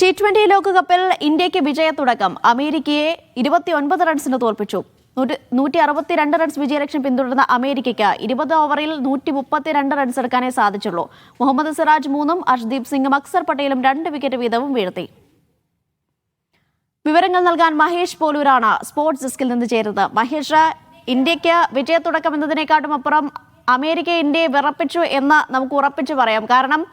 T20 ലോകകപ്പിൽ ഇന്ത്യക്ക് വിജയത്തുടക്കം. അമേരിക്കയെ 29 റൺസിന് തോൽപ്പിച്ചു. 162 റൺസ് വിജയലക്ഷ്യം പിന്തുടർന്ന അമേരിക്കയ്ക്ക് 20 ഓവറിൽ 132 റൺസ് എടുക്കാനേ സാധിച്ചുള്ളൂ. മുഹമ്മദ് സിറാജ് 3-ഉം അർഷ്ദീപ് സിംഗും അക്സർ പട്ടേലും 2 വിക്കറ്റ് വീതവും വീഴ്ത്തി. വിവരങ്ങൾ നൽകാൻ മഹേഷ് പോലൂരാണ് സ്പോർട്സ് ഡെസ്കിൽ നിന്ന് ചേരുന്നത്. മഹേഷ്, ഇന്ത്യക്ക് വിജയത്തുടക്കം എന്നതിനേക്കാട്ടും അപ്പുറം അമേരിക്ക ഇന്ത്യയെ വിറപ്പിച്ചു എന്ന് നമുക്ക് ഉറപ്പിച്ചു പറയാം. കാരണം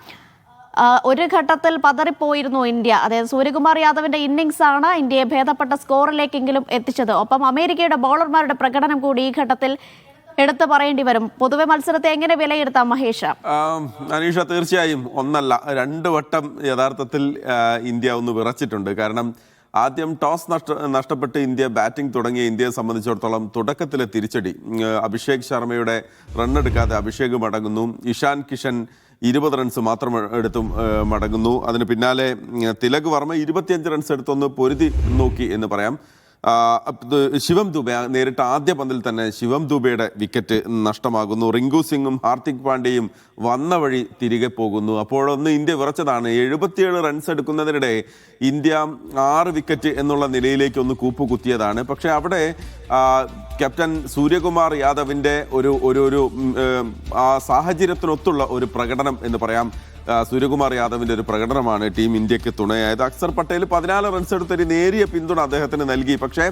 ഒരു ഘട്ടത്തിൽ പതറിപ്പോയിരുന്നു ഇന്ത്യ. അതായത് സൂര്യകുമാർ യാദവിന്റെ ഇന്നിംഗ്സ് ആണ് ഇന്ത്യയെ ഭേദപ്പെട്ട സ്കോറിലേക്കെങ്കിലും എത്തിച്ചത്. ഒപ്പം അമേരിക്കയുടെ ബൗളർമാരുടെ പ്രകടനം കൂടി ഈ ഘട്ടത്തിൽ എടുത്തു പറയേണ്ടി വരും. പൊതുവെ മത്സരത്തെ എങ്ങനെ വിലയിരുത്താം മഹേഷ്? അനീഷ, തീർച്ചയായും ഒന്നല്ല 2 വട്ടം യഥാർത്ഥത്തിൽ ഇന്ത്യ ഒന്ന് വിറച്ചിട്ടുണ്ട്. കാരണം ആദ്യം ടോസ് നഷ്ടപ്പെട്ട് ഇന്ത്യ ബാറ്റിംഗ് തുടങ്ങിയ ഇന്ത്യയെ സംബന്ധിച്ചിടത്തോളം തുടക്കത്തിലെ തിരിച്ചടി. അഭിഷേക് ശർമ്മയുടെ റണ്ണെടുക്കാതെ അഭിഷേക് മടങ്ങുന്നു. ഇഷാൻ കിഷൻ 20 റൺസ് മാത്രം എടുത്തും മടങ്ങുന്നു. അതിന് പിന്നാലെ തിലക് വർമ്മ 25 റൺസ് എടുത്തൊന്ന് പൊരുതി നോക്കി എന്ന് പറയാം. ശിവം ദുബെ നേരിട്ട് ആദ്യ പന്തിൽ തന്നെ ശിവം ദുബെയുടെ വിക്കറ്റ് നഷ്ടമാകുന്നു. റിങ്കു സിംഗും ഹാർദിക് പാണ്ഡ്യയും വന്ന വഴി തിരികെ പോകുന്നു. അപ്പോഴൊന്ന് ഇന്ത്യ വിറച്ചതാണ്. 77 റൺസ് എടുക്കുന്നതിനിടെ ഇന്ത്യ 6 വിക്കറ്റ് എന്നുള്ള നിലയിലേക്ക് ഒന്ന് കൂപ്പുകുത്തിയതാണ്. പക്ഷേ അവിടെ ക്യാപ്റ്റൻ സൂര്യകുമാർ യാദവിൻ്റെ ഒരു ആ സാഹചര്യത്തിനൊത്തുള്ള ഒരു പ്രകടനം എന്ന് പറയാം. സൂര്യകുമാർ യാദവിൻ്റെ ഒരു പ്രകടനമാണ് ടീം ഇന്ത്യക്ക് തുണയായത്. അക്സർ പട്ടേൽ 14 റൺസ് എടുത്തൊരു നേരിയ പിന്തുണ അദ്ദേഹത്തിന് നൽകി. പക്ഷേ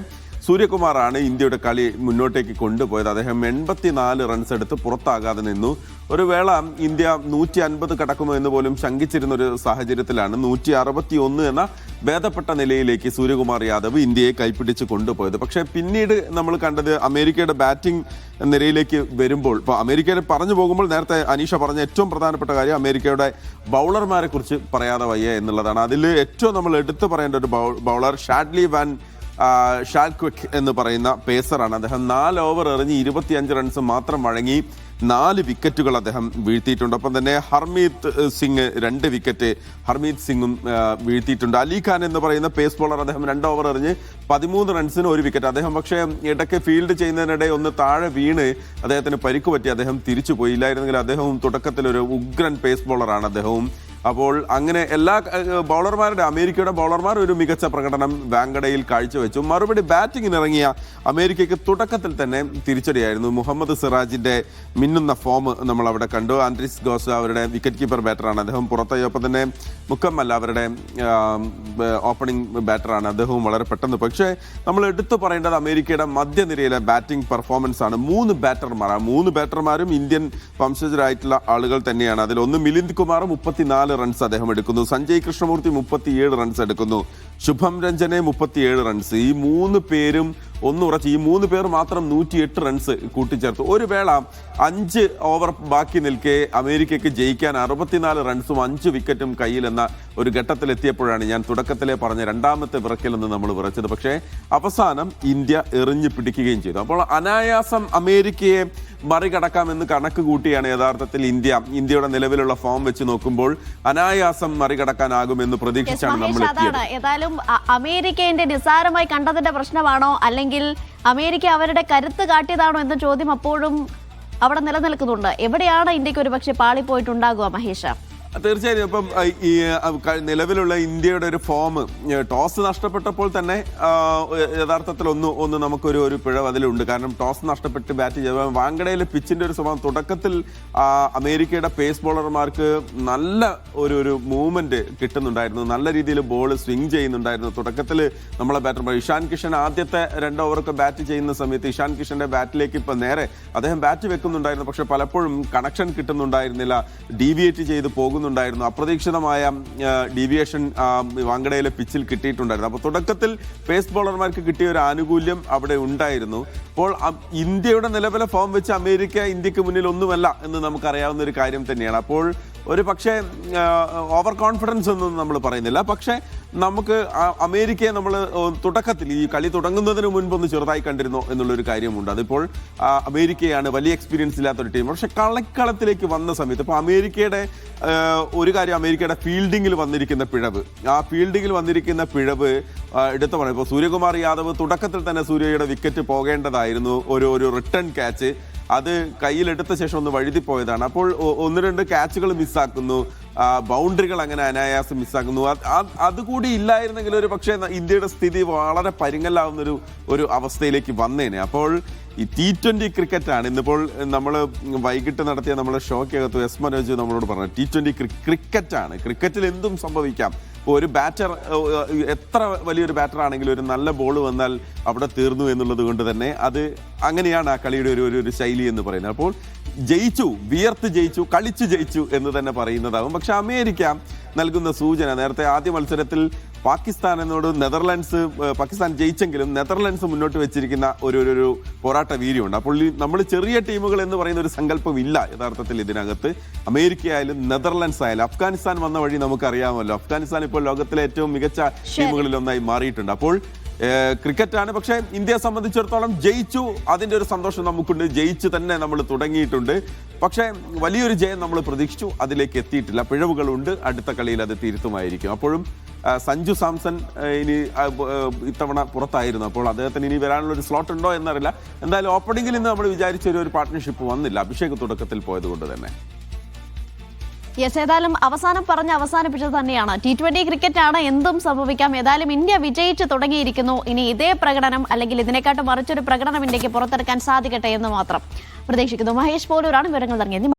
സൂര്യകുമാറാണ് ഇന്ത്യയുടെ കളി മുന്നോട്ടേക്ക് കൊണ്ടുപോയത്. അദ്ദേഹം 84 റൺസ് എടുത്ത് പുറത്താകാതെ നിന്നു. ഒരു വേള ഇന്ത്യ 150 കടക്കുമോ എന്ന് പോലും ശങ്കിച്ചിരുന്ന ഒരു സാഹചര്യത്തിലാണ് 161 എന്ന ഭേദപ്പെട്ട നിലയിലേക്ക് സൂര്യകുമാർ യാദവ് ഇന്ത്യയെ കൈപ്പിടിച്ച് കൊണ്ടുപോയത്. പക്ഷേ പിന്നീട് നമ്മൾ കണ്ടത് അമേരിക്കയുടെ ബാറ്റിംഗ് നിരയിലേക്ക് വരുമ്പോൾ, ഇപ്പോൾ അമേരിക്കയെ പറഞ്ഞു പോകുമ്പോൾ നേരത്തെ അനീഷ പറഞ്ഞ ഏറ്റവും പ്രധാനപ്പെട്ട കാര്യം അമേരിക്കയുടെ ബൗളർമാരെ കുറിച്ച് പറയാതെ വയ്യ എന്നുള്ളതാണ്. അതിൽ ഏറ്റവും നമ്മൾ എടുത്തു പറയേണ്ട ഒരു ബൗളർ ഷാഡ്ലി വാൻ ഷാൽക്വിക് എന്ന് പറയുന്ന പേസറാണ്. അദ്ദേഹം 4 ഓവർ എറിഞ്ഞ് 25 റൺസ് മാത്രം വഴങ്ങി 4 വിക്കറ്റുകൾ അദ്ദേഹം വീഴ്ത്തിയിട്ടുണ്ട്. ഒപ്പം തന്നെ ഹർമീത് സിംഗ് 2 വിക്കറ്റ് ഹർമീത് സിംഗും വീഴ്ത്തിയിട്ടുണ്ട്. അലി ഖാൻ എന്ന് പറയുന്ന പേസ് ബോളർ, അദ്ദേഹം 2 ഓവർ എറിഞ്ഞ് 13 റൺസിന് 1 വിക്കറ്റ്. അദ്ദേഹം പക്ഷേ ഇടയ്ക്ക് ഫീൽഡ് ചെയ്യുന്നതിനിടെ ഒന്ന് താഴെ വീണ് അദ്ദേഹത്തിന് പരിക്ക് പറ്റി. അദ്ദേഹം തിരിച്ചു പോയില്ലായിരുന്നെങ്കിൽ അദ്ദേഹവും തുടക്കത്തിലൊരു ഉഗ്രൻ പേസ് ബോളറാണ് അദ്ദേഹവും. അപ്പോൾ അങ്ങനെ എല്ലാ ബൗളർമാരുടെ അമേരിക്കയുടെ ബൗളർമാർ ഒരു മികച്ച പ്രകടനം വാങ്കഡയിൽ കാഴ്ചവെച്ചു. മറുപടി ബാറ്റിങ്ങിന് ഇറങ്ങിയ അമേരിക്കയ്ക്ക് തുടക്കത്തിൽ തന്നെ തിരിച്ചടിയായിരുന്നു. മുഹമ്മദ് സിറാജിന്റെ മിന്നുന്ന ഫോം നമ്മൾ അവിടെ കണ്ടു. ആൻഡ്രിസ് ഗോസ് അവരുടെ വിക്കറ്റ് കീപ്പർ ബാറ്ററാണ്, അദ്ദേഹം പുറത്തായി. ഒപ്പം തന്നെ മുക്കമ്മൽ അവരുടെ ഓപ്പണിംഗ് ബാറ്ററാണ്, അദ്ദേഹവും വളരെ പെട്ടെന്ന്. പക്ഷേ നമ്മൾ എടുത്തു പറയേണ്ടത് അമേരിക്കയുടെ മധ്യനിരയിലെ ബാറ്റിംഗ് പെർഫോമൻസ് ആണ്. 3 ബാറ്റർമാരും ഇന്ത്യൻ വംശജരായിട്ടുള്ള ആളുകൾ തന്നെയാണ്. അതിലൊന്ന് മിലിന്ദ് കുമാർ 34 റൺസ് അദ്ദേഹം എടുക്കുന്നു. സഞ്ജയ് കൃഷ്ണമൂർത്തി 37 റൺസ് എടുക്കുന്നു. ശുഭം രഞ്ജനെ 37 റൺസ്. ഈ 3 പേരും ഒന്നുറച്ച് ഈ 3 പേർ മാത്രം 108 റൺസ് കൂട്ടിച്ചേർത്തു. ഒരു വേള 5 ഓവർ ബാക്കി നിൽക്കെ അമേരിക്കയ്ക്ക് ജയിക്കാൻ 64 റൺസും 5 വിക്കറ്റും കയ്യിലെന്ന ഒരു ഘട്ടത്തിലെത്തിയപ്പോഴാണ് ഞാൻ തുടക്കത്തിലെ പറഞ്ഞ രണ്ടാമത്തെ വിറക്കലെന്ന് നമ്മൾ വിറച്ചത്. പക്ഷേ അവസാനം ഇന്ത്യ എറിഞ്ഞു പിടിക്കുകയും ചെയ്തു. അപ്പോൾ അനായാസം അമേരിക്കയെ മറികടക്കാമെന്ന് കണക്ക് കൂട്ടിയാണ് യഥാർത്ഥത്തിൽ ഇന്ത്യയുടെ നിലവിലുള്ള ഫോം വെച്ച് നോക്കുമ്പോൾ അനായാസം മറികടക്കാനാകുമെന്ന് പ്രതീക്ഷിച്ചാണ് നമ്മൾ എത്തിയത്. ഏതായാലും അമേരിക്കയുടെ നിസ്സാരമായി കണ്ടതിന്റെ പ്രശ്നമാണോ, അല്ലെങ്കിൽ അമേരിക്ക അവരുടെ കരുത്ത് കാട്ടിയതാണോ എന്ന ചോദ്യം അപ്പോഴും അവിടെ നിലനിൽക്കുന്നുണ്ട്. എവിടെയാണ് ഇന്ത്യക്ക് ഒരു പക്ഷേ പാളിപ്പോയിട്ടുണ്ടാകുക മഹേഷ? തീർച്ചയായും. ഇപ്പം ഈ നിലവിലുള്ള ഇന്ത്യയുടെ ഒരു ഫോം, ടോസ് നഷ്ടപ്പെട്ടപ്പോൾ തന്നെ യഥാർത്ഥത്തിൽ ഒന്ന് നമുക്കൊരു പിഴവ് അതിലുണ്ട്. കാരണം ടോസ് നഷ്ടപ്പെട്ട് ബാറ്റ് ചെയ്ത വാങ്കഡയിലെ പിച്ചിന്റെ ഒരു സ്വഭാവം തുടക്കത്തിൽ അമേരിക്കയുടെ പേസ് ബോളർമാർക്ക് നല്ല ഒരു മൂവ്മെന്റ് കിട്ടുന്നുണ്ടായിരുന്നു. നല്ല രീതിയിൽ ബോൾ സ്വിങ് ചെയ്യുന്നുണ്ടായിരുന്നു. തുടക്കത്തിൽ നമ്മളെ ബാറ്റർമാർ ഇഷാൻ കിഷൻ ആദ്യത്തെ 2 ഓവറൊക്കെ ബാറ്റ് ചെയ്യുന്ന സമയത്ത് ഇഷാൻ കിഷന്റെ ബാറ്റിലേക്ക് ഇപ്പം നേരെ അദ്ദേഹം ബാറ്റ് വെക്കുന്നുണ്ടായിരുന്നു. പക്ഷെ പലപ്പോഴും കണക്ഷൻ കിട്ടുന്നുണ്ടായിരുന്നില്ല, ഡീവിയേറ്റ് ചെയ്ത് പോകുന്നുണ്ടായിരുന്നു. അപ്രതീക്ഷിതമായ ഡീവിയേഷൻ വാങ്കഡയിലെ പിച്ചിൽ കിട്ടിയിട്ടുണ്ടായിരുന്നു. അപ്പോൾ തുടക്കത്തിൽ പേസ് ബോളർമാർക്ക് കിട്ടിയ ഒരു ആനുകൂല്യം അവിടെ ഉണ്ടായിരുന്നു. അപ്പോൾ ഇന്ത്യയുടെ നിലവിലെ ഫോം വെച്ച് അമേരിക്ക ഇന്ത്യക്ക് മുന്നിൽ ഒന്നുമല്ല എന്ന് നമുക്കറിയാവുന്ന ഒരു കാര്യം തന്നെയാണ്. അപ്പോൾ ഒരു പക്ഷേ ഓവർ കോൺഫിഡൻസ് ഒന്നും നമ്മൾ പറയുന്നില്ല. പക്ഷേ നമുക്ക് അമേരിക്കയെ നമ്മൾ തുടക്കത്തിൽ ഈ കളി തുടങ്ങുന്നതിന് മുൻപൊന്ന് ചെറുതായി കണ്ടിരുന്നു എന്നുള്ളൊരു കാര്യമുണ്ട്. അതിപ്പോൾ അമേരിക്കയാണ് വലിയ എക്സ്പീരിയൻസ് ഇല്ലാത്തൊരു ടീം. പക്ഷെ കളിക്കളത്തിലേക്ക് വന്ന സമയത്ത് ഇപ്പോൾ അമേരിക്കയുടെ ഒരു കാര്യം, അമേരിക്കയുടെ ഫീൽഡിങ്ങിൽ വന്നിരിക്കുന്ന പിഴവ്, ആ ഫീൽഡിങ്ങിൽ വന്നിരിക്കുന്ന പിഴവ് എടുത്തു പറയാം. ഇപ്പോൾ സൂര്യകുമാർ യാദവ് തുടക്കത്തിൽ തന്നെ സൂര്യയുടെ വിക്കറ്റ് പോകേണ്ടതായിരുന്നു. ഒരു റിട്ടേൺ ക്യാച്ച് അത് കയ്യിലെടുത്ത ശേഷം ഒന്ന് വഴുതിപ്പോയതാണ്. അപ്പോൾ ഒന്ന് രണ്ട് ക്യാച്ചുകൾ മിസ്സാക്കുന്നു, ബൗണ്ടറികൾ അങ്ങനെ അനായാസം മിസ്സാക്കുന്നു. അതുകൂടി ഇല്ലായിരുന്നെങ്കിൽ ഒരു പക്ഷേ ഇന്ത്യയുടെ സ്ഥിതി വളരെ പരുങ്ങലാവുന്നൊരു അവസ്ഥയിലേക്ക് വന്നേനെ. അപ്പോൾ ഈ T20 ക്രിക്കറ്റാണ് ഇന്നിപ്പോൾ നമ്മൾ വൈകിട്ട് നടത്തിയ നമ്മളെ ഷോക്കകത്ത് എസ് മനോജ് നമ്മളോട് പറഞ്ഞു T20 ക്രിക്കറ്റാണ്, ക്രിക്കറ്റിൽ എന്തും സംഭവിക്കാം. ഒരു ബാറ്റർ എത്ര വലിയൊരു ബാറ്റർ ആണെങ്കിലും ഒരു നല്ല ബോൾ വന്നാൽ അവിടെ തീർന്നു എന്നുള്ളത് കൊണ്ട് തന്നെ അത് അങ്ങനെയാണ് ആ കളിയുടെ ഒരു ശൈലി എന്ന് പറയുന്നത്. അപ്പോൾ ജയിച്ചു, വിയർത്ത് ജയിച്ചു, കളിച്ചു ജയിച്ചു എന്ന് തന്നെ പറയുന്നതാകും. പക്ഷെ അമേരിക്ക നൽകുന്ന സൂചന, നേരത്തെ ആദ്യ മത്സരത്തിൽ പാകിസ്ഥാൻ ജയിച്ചെങ്കിലും നെതർലൻഡ്സ് മുന്നോട്ട് വെച്ചിരിക്കുന്ന ഒരു പോരാട്ട വീര്യമുണ്ട്. അപ്പോൾ നമ്മൾ ചെറിയ ടീമുകൾ എന്ന് പറയുന്ന ഒരു സങ്കല്പം ഇല്ല യഥാർത്ഥത്തിൽ ഇതിനകത്ത്. അമേരിക്ക ആയാലും നെതർലൻഡ്സ് ആയാലും അഫ്ഗാനിസ്ഥാൻ വന്ന വഴി നമുക്കറിയാമല്ലോ. അഫ്ഗാനിസ്ഥാൻ ഇപ്പോൾ ലോകത്തിലെ ഏറ്റവും മികച്ച ടീമുകളിൽ ഒന്നായി മാറിയിട്ടുണ്ട്. അപ്പോൾ ക്രിക്കറ്റാണ്. പക്ഷേ ഇന്ത്യയെ സംബന്ധിച്ചിടത്തോളം ജയിച്ചു, അതിൻ്റെ ഒരു സന്തോഷം നമുക്കുണ്ട്. ജയിച്ച് തന്നെ നമ്മൾ തുടങ്ങിയിട്ടുണ്ട്. പക്ഷേ വലിയൊരു ജയം നമ്മൾ പ്രതീക്ഷിച്ചു, അതിലേക്ക് എത്തിയിട്ടില്ല. പിഴവുകളുണ്ട്, അടുത്ത കളിയിൽ അത് തിരുത്തുമായിരിക്കും. അപ്പോഴും സഞ്ജു സാംസൺ ഇനി ഇത്തവണ പുറത്തായിരുന്നു. അപ്പോൾ അദ്ദേഹത്തിന് ഇനി വരാനുള്ള ഒരു സ്ലോട്ട് ഉണ്ടോ എന്നറിയില്ല. എന്തായാലും ഓപ്പണിംഗിൽ നിന്ന് നമ്മൾ വിചാരിച്ച ഒരു പാർട്ട്ണർഷിപ്പ് വന്നില്ല, അഭിഷേക് തുടക്കത്തിൽ പോയതുകൊണ്ട് തന്നെ. യെസ്, ഏതായാലും അവസാനിപ്പിച്ചത് തന്നെയാണ്. T20 ക്രിക്കറ്റ് ആണ്, എന്തും സംഭവിക്കാം. ഏതായാലും ഇന്ത്യ വിജയിച്ച് തുടങ്ങിയിരിക്കുന്നു. ഇനി ഇതേ പ്രകടനം അല്ലെങ്കിൽ ഇതിനെക്കാട്ടും മറിച്ചൊരു പ്രകടനം ഇന്ത്യക്ക് പുറത്തെടുക്കാൻ സാധിക്കട്ടെ എന്ന് മാത്രം പ്രതീക്ഷിക്കുന്നു. മഹേഷ് പോലൂരാണ് വിവരങ്ങൾ നൽകിയത്.